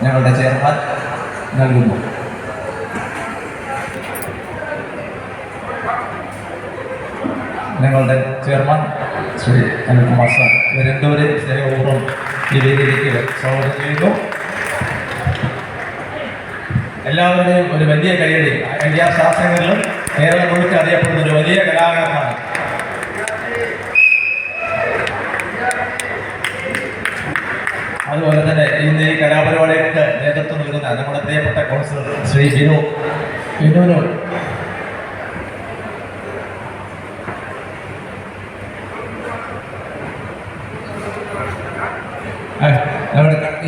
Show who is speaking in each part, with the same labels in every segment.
Speaker 1: ഞങ്ങളുടെ ചെയർമാൻ നൽകുന്നു. ഞങ്ങളുടെ ചെയർമാൻ ശ്രീ അനിൽകുമാർ സാർ രണ്ടുപേരെ സ്നേഹപൂർവ്വം ഈ വേദിയിലേക്ക് സ്വാഗതം ചെയ്യുന്നു. എല്ലാവരുടെയും ഒരു വലിയ കൈയടി. എല്ലാ ശാസ്ത്രങ്ങളിലും കേരളം മുഴുവൻ അറിയപ്പെടുന്ന ഒരു വലിയ കലാകാരനാണ്. അതുപോലെ തന്നെ ഇന്ന് ഈ കലാപരിപാടികൾക്ക് നേതൃത്വം നൽകുന്ന നമ്മുടെ പ്രിയപ്പെട്ട കൗൺസിലർ ശ്രീ ബിനുവിനോട്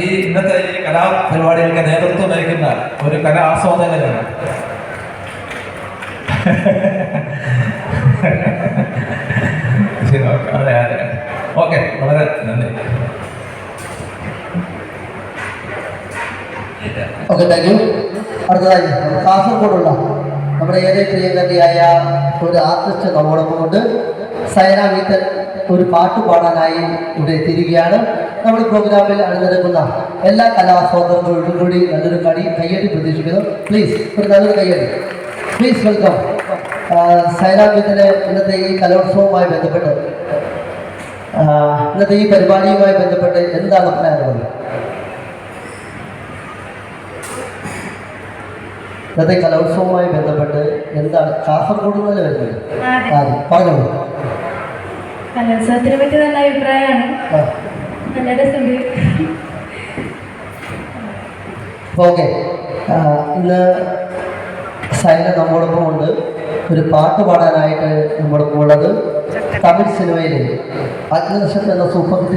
Speaker 1: ഈ ഇന്നത്തെ ഈ കലാപരിപാടികൾക്ക് നേതൃത്വം നൽകുന്ന ഒരു കലാ ആസ്വാദകനാണ്. അതെ അതെ, ഓക്കെ, വളരെ നന്ദി.
Speaker 2: Okay, thank you. അടുത്തതായി കാസർഗോഡുള്ള നമ്മുടെ ഏറെ പ്രിയങ്കരയായ ഒരു ആർട്ടിസ്റ്റ് നമ്മോടൊപ്പം കൊണ്ട് സൈന വീത്തൻ ഒരു പാട്ട് പാടാനായി ഇവിടെ എത്തിയിരിക്കുകയാണ്. നമ്മുടെ പ്രോഗ്രാമിൽ അണിനിരക്കുന്ന എല്ലാ കലാസ്വാദകരോടും കൂടി നല്ലൊരു കയ്യടി പ്രതീക്ഷിക്കുന്നു. പ്ലീസ് ഒരു നല്ലൊരു കയ്യടി. പ്ലീസ് വെൽക്കം സൈന വീത്തന്. ഇന്നത്തെ ഈ കലോത്സവവുമായി ബന്ധപ്പെട്ട്, ഇന്നത്തെ ഈ പരിപാടിയുമായി ബന്ധപ്പെട്ട് എന്താണ് പറയാനുള്ളത്? ഇന്നത്തെ കലോത്സവവുമായി ബന്ധപ്പെട്ട് എന്താണ് കാസർഗോഡ് തന്നെ വരുന്നത്? പറഞ്ഞോളൂ.
Speaker 3: കലോത്സവത്തിനെ പറ്റി നല്ല അഭിപ്രായമാണ്, നല്ല രസമുണ്ട്.
Speaker 2: ഓക്കെ, ഇന്ന് സൈന നമ്മോടൊപ്പം ഉണ്ട്. ഒരു പാട്ട് പാടാനായിട്ട് നമ്മോടൊപ്പം ഉള്ളത് തമിഴ് സിനിമയിലെ അഗ്നിനക്ഷത്രം എന്ന സൂപ്പർ ഹിറ്റ്